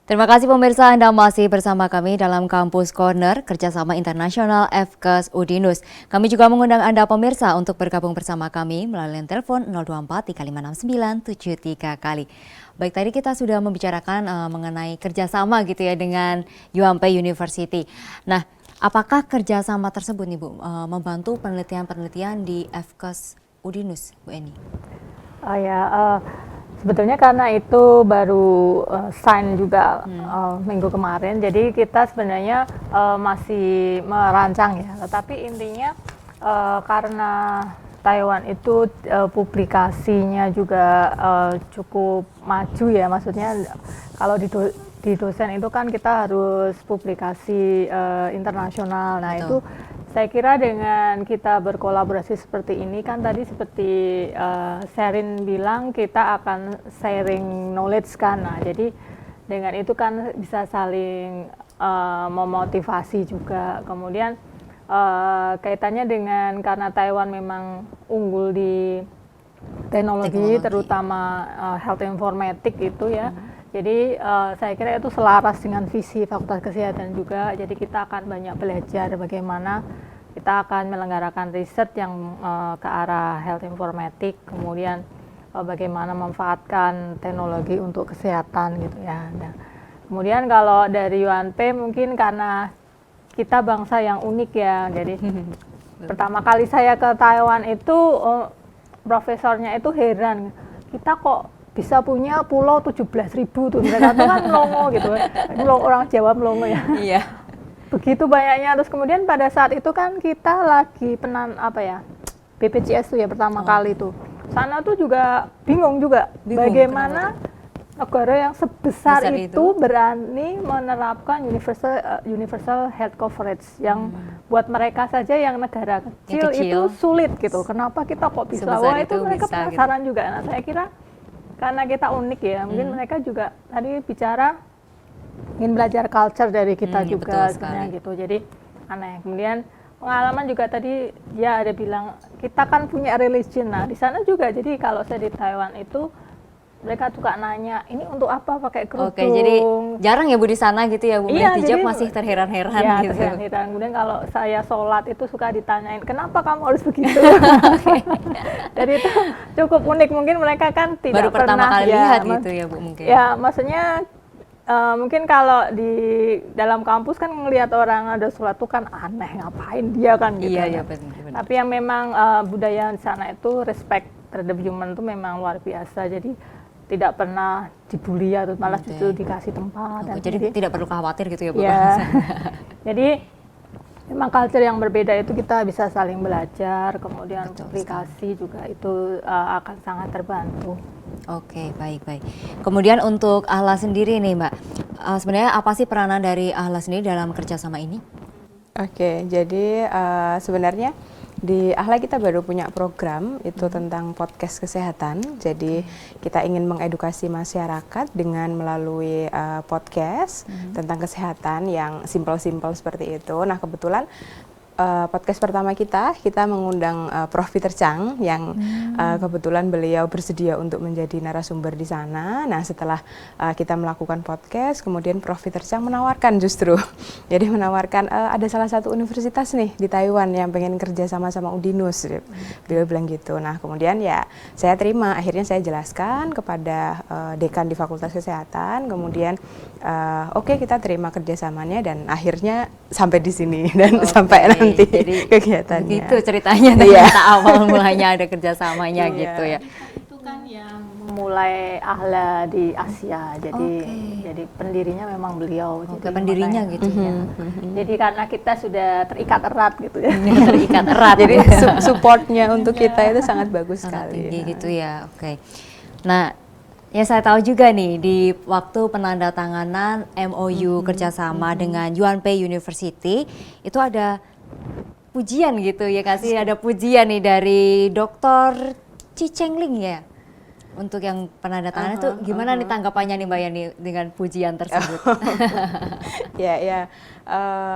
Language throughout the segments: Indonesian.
Terima kasih pemirsa, Anda masih bersama kami dalam Kampus Corner kerjasama internasional FKS Udinus. Kami juga mengundang Anda pemirsa untuk bergabung bersama kami melalui telepon 024 3569 73 kali. Baik, tadi kita sudah membicarakan mengenai kerjasama gitu ya dengan UMP University. Nah, apakah kerjasama tersebut nih Bu membantu penelitian-penelitian di FKS Udinus, Bu Eni? Sebetulnya karena itu baru sign juga minggu kemarin, jadi kita sebenarnya masih merancang ya. Tetapi intinya karena Taiwan itu publikasinya juga cukup maju ya, maksudnya kalau di dosen itu kan kita harus publikasi internasional. Nah, itu saya kira dengan kita berkolaborasi seperti ini kan tadi seperti Sherin bilang kita akan sharing knowledge kan. Nah, jadi dengan itu kan bisa saling memotivasi juga. Kemudian kaitannya dengan karena Taiwan memang unggul di teknologi. Terutama health informatics itu ya. Jadi saya kira itu selaras dengan visi Fakultas Kesehatan juga. Jadi kita akan banyak belajar bagaimana kita akan melenggarakan riset yang ke arah health informatics, kemudian bagaimana memanfaatkan teknologi untuk kesehatan gitu ya. Nah, kemudian kalau dari UNP mungkin karena kita bangsa yang unik ya. Jadi pertama kali saya ke Taiwan itu profesornya itu heran, kita kok bisa punya pulau 17.000 tuh, mereka tuh kan melongo gitu, orang Jawa melongo ya. Iya. Begitu banyaknya, terus kemudian pada saat itu kan kita lagi BPJS tuh ya pertama kali tuh. Sana tuh juga bingung bagaimana negara yang sebesar itu berani menerapkan universal health coverage yang buat mereka saja yang negara kecil itu sulit gitu. Kenapa kita kok bisa? Wah, itu mereka penasaran gitu juga. Nah, saya kira karena kita unik ya, mungkin mereka juga tadi bicara ingin belajar culture dari kita juga sebenarnya gitu. Jadi aneh. Kemudian pengalaman juga tadi dia ada bilang kita kan punya religion. Nah, di sana juga jadi kalau saya di Taiwan itu mereka suka nanya, ini untuk apa pakai kerudung? Oke, jadi jarang ya Bu di sana gitu ya Bu, iya, hijab masih terheran-heran ya, gitu. Terheran-heran. Kemudian kalau saya sholat itu suka ditanyain, kenapa kamu harus begitu? Jadi itu cukup unik, mungkin mereka kan tidak baru pertama pernah kali lihat gitu ya Bu mungkin. Ya, maksudnya mungkin kalau di dalam kampus kan ngelihat orang ada sholat tuh kan aneh, ngapain dia kan gitu. Iya, benar. Tapi yang memang budaya di sana itu respect terhadap human tuh memang luar biasa. Jadi tidak pernah dibully atau malah justru dikasih tempat. Jadi tidak perlu khawatir gitu ya Bu. Ya. Jadi memang culture yang berbeda itu kita bisa saling belajar, kemudian publikasi juga itu akan sangat terbantu. Oke, baik. Kemudian untuk AHLA sendiri nih Mbak, sebenarnya apa sih peranan dari AHLA sendiri dalam kerjasama ini? Oke, jadi sebenarnya di AHLA kita baru punya program itu tentang podcast kesehatan. Jadi kita ingin mengedukasi masyarakat dengan melalui podcast tentang kesehatan yang simpel-simpel seperti itu. Nah, kebetulan podcast pertama kita mengundang Prof. Peter Chang yang kebetulan beliau bersedia untuk menjadi narasumber di sana. Nah, setelah kita melakukan podcast, kemudian Prof. Peter Chang menawarkan jadi menawarkan ada salah satu universitas nih di Taiwan yang pengen kerja sama Udinus. Beliau bilang gitu. Nah, kemudian ya saya terima, akhirnya saya jelaskan kepada dekan di Fakultas Kesehatan, kemudian oke, kita terima kerjasamanya dan akhirnya sampai di sini dan sampai nanti jadi kegiatannya. Itu ceritanya ternyata awal mulanya ada kerjasamanya gitu ya. Itu kan yang memulai AHLA di Asia, jadi pendirinya memang beliau. Jadi pendirinya gitu ya. Jadi karena kita sudah terikat erat gitu ya. Terikat erat. Jadi supportnya untuk kita itu sangat bagus sekali. Tinggi gitu ya. Oke. Nah, ya saya tahu juga nih di waktu penandatanganan MOU kerjasama dengan UNP University itu ada pujian gitu ya, ada pujian nih dari Dr. Chi Cheng Ling ya. Untuk yang penandatanganan itu gimana nih tanggapannya nih Mbak Yani dengan pujian tersebut? Ya,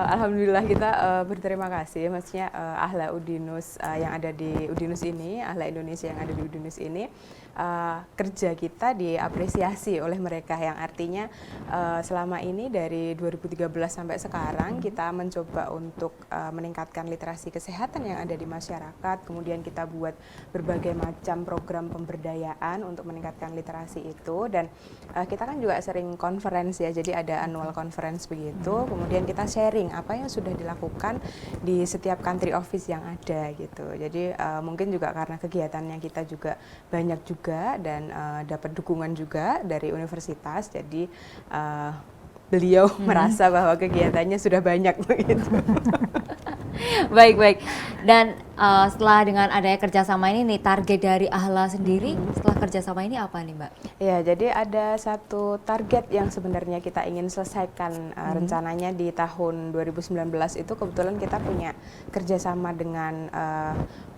Alhamdulillah kita berterima kasih, maksudnya Ahla Udinus yang ada di Udinus ini, Ahla Indonesia yang ada di Udinus ini, kerja kita diapresiasi oleh mereka, yang artinya selama ini dari 2013 sampai sekarang kita mencoba untuk meningkatkan literasi kesehatan yang ada di masyarakat, kemudian kita buat berbagai macam program pemberdayaan untuk meningkatkan literasi itu, dan kita kan juga sering conference ya, jadi ada annual conference begitu, kemudian kita sharing apa yang sudah dilakukan di setiap country office yang ada gitu. Jadi mungkin juga karena kegiatannya kita juga banyak juga dan dapat dukungan juga dari universitas, jadi beliau merasa bahwa kegiatannya sudah banyak begitu. Baik. Dan setelah dengan adanya kerjasama ini nih, target dari Ahla sendiri setelah kerjasama ini apa nih Mbak? Ya, jadi ada satu target yang sebenarnya kita ingin selesaikan rencananya di tahun 2019 itu, kebetulan kita punya kerjasama dengan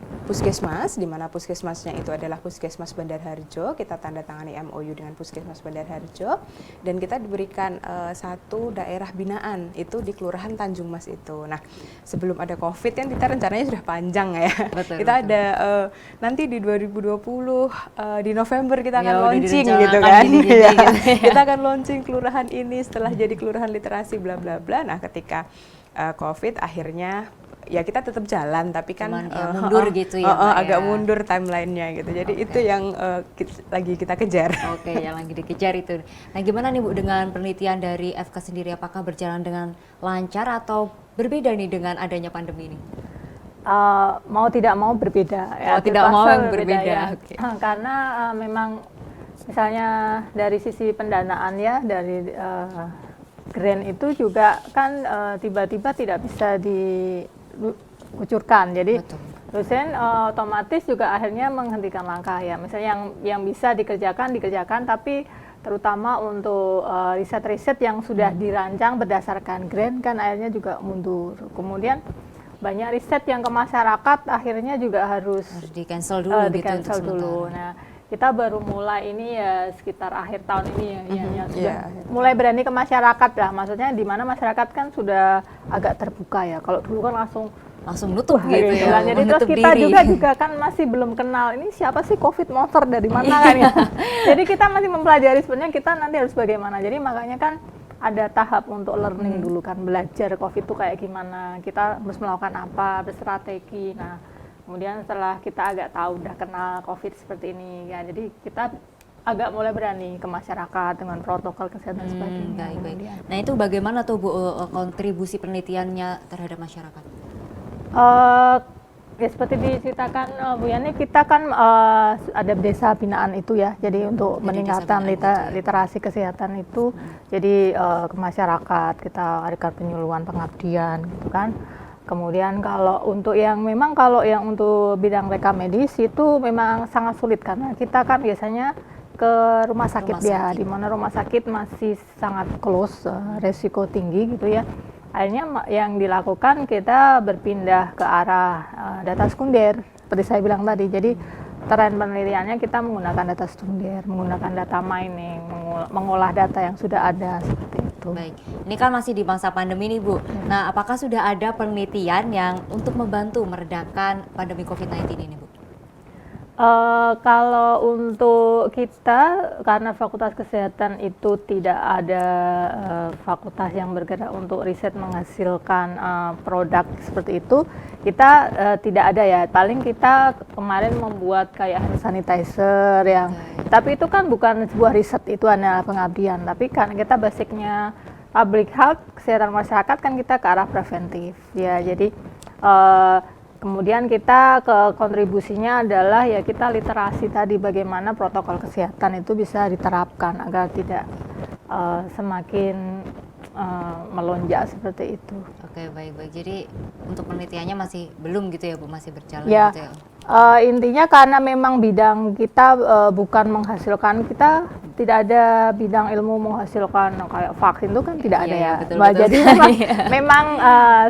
Puskesmas, di mana puskesmasnya itu adalah Puskesmas Bandar Harjo. Kita tanda tangani MOU dengan Puskesmas Bandar Harjo, dan kita diberikan satu daerah binaan itu di Kelurahan Tanjung Mas itu. Nah, sebelum ada COVID kan kita rencananya sudah panjang ya. Betul. Ada nanti di 2020 di November kita akan Ya, udah launching direncanakan gitu kan. gini-gini Ya, gitu ya. kita akan launching kelurahan ini setelah jadi kelurahan literasi bla bla bla. Nah, ketika COVID akhirnya ya kita tetap jalan, tapi kan Cuman ya mundur gitu ya, Mbak, agak ya. mundur timelinenya gitu. Jadi Oke. itu yang lagi kita kejar. Oke, yang lagi dikejar itu. Nah, gimana nih Bu dengan penelitian dari FK sendiri? Apakah berjalan dengan lancar atau berbeda nih dengan adanya pandemi ini? Mau tidak mau berbeda ya. Mau tidak mau Terpaksa berbeda, ya. oke. Karena memang misalnya dari sisi pendanaan ya, dari grant itu juga kan tiba-tiba tidak bisa dikucurkan. Jadi Betul. dosen otomatis juga akhirnya menghentikan langkah ya. Misalnya yang bisa dikerjakan, tapi terutama untuk riset-riset yang sudah dirancang berdasarkan grant kan akhirnya juga mundur. Kemudian banyak riset yang ke masyarakat akhirnya juga harus di cancel dulu di gitu untuk cancel dulu. sementara. Nah, kita baru mulai ini ya sekitar akhir tahun ini ya, yang sudah Iya. mulai berani ke masyarakat lah. Maksudnya di mana masyarakat kan sudah agak terbuka ya. Kalau dulu kan langsung nutup gitu gitu ya. kan. Jadi terus menutup kita diri. juga kan masih belum kenal ini siapa sih COVID monster dari mana kan ya. Jadi kita masih mempelajari sebenarnya kita nanti harus bagaimana. Jadi makanya kan ada tahap untuk learning dulu kan, belajar COVID itu kayak gimana, kita harus melakukan apa, berstrategi. Nah, kemudian setelah kita agak tahu udah kenal COVID seperti ini ya, jadi kita agak mulai berani ke masyarakat dengan protokol kesehatan sebagainya. Baik. Kemudian. Nah, itu bagaimana tuh Bu kontribusi penelitiannya terhadap masyarakat? Ya seperti diceritakan Bu Yani, kita kan ada desa binaan itu ya, jadi untuk Jadi meningkatkan desa binaan itu ya. literasi kesehatan itu, jadi ke masyarakat kita adakan penyuluhan pengabdian gitu kan. Kemudian kalau untuk yang untuk bidang reka medis itu memang sangat sulit karena kita kan biasanya ke rumah sakit ya, di mana rumah sakit masih sangat close, resiko tinggi gitu ya. Akhirnya yang dilakukan kita berpindah ke arah data sekunder seperti saya bilang tadi. Jadi tren penelitiannya kita menggunakan data sekunder, menggunakan data mining, mengolah data yang sudah ada seperti itu. Baik, ini kan masih di masa pandemi nih Bu. Nah, apakah sudah ada penelitian yang untuk membantu meredakan pandemi COVID-19 ini Bu? Kalau untuk kita, karena Fakultas Kesehatan itu tidak ada fakultas yang bergerak untuk riset menghasilkan produk seperti itu, kita tidak ada ya. Paling kita kemarin membuat kayak hand sanitizer yang, tapi itu kan bukan sebuah riset, itu adalah pengabdian. Tapi karena kita basicnya public health, kesehatan masyarakat kan kita ke arah preventif ya. Jadi kemudian kita kontribusinya adalah ya kita literasi tadi, bagaimana protokol kesehatan itu bisa diterapkan agar tidak semakin melonjak seperti itu. Oke, baik. Jadi untuk penelitiannya masih belum gitu ya Bu, masih berjalan Ya, gitu ya? intinya karena memang bidang kita bukan menghasilkan, kita tidak ada bidang ilmu menghasilkan kayak vaksin itu kan tidak ada Iya, ya. betul, Nah, betul jadi sekali. memang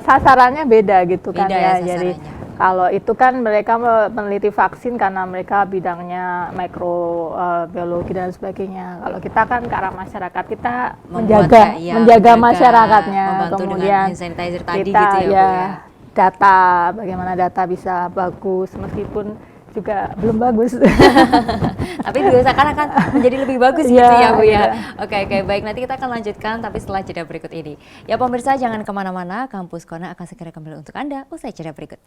sasarannya beda gitu kan Beda ya. ya Jadi sasarannya. Kalau itu kan mereka meneliti vaksin karena mereka bidangnya mikrobiologi dan sebagainya. Kalau kita kan ke arah masyarakat, kita menjaga masyarakatnya. Membantu Kemudian dengan hand sanitizer tadi kita gitu ya, Bu, ya. data, bagaimana data bisa bagus meskipun juga belum bagus. Tapi diusahakan akan menjadi lebih bagus gitu ya, Bu ya. Oke, baik, nanti kita akan lanjutkan tapi setelah jeda berikut ini. Ya pemirsa, jangan kemana-mana, Kampus Corner akan segera kembali untuk Anda usai jeda berikut.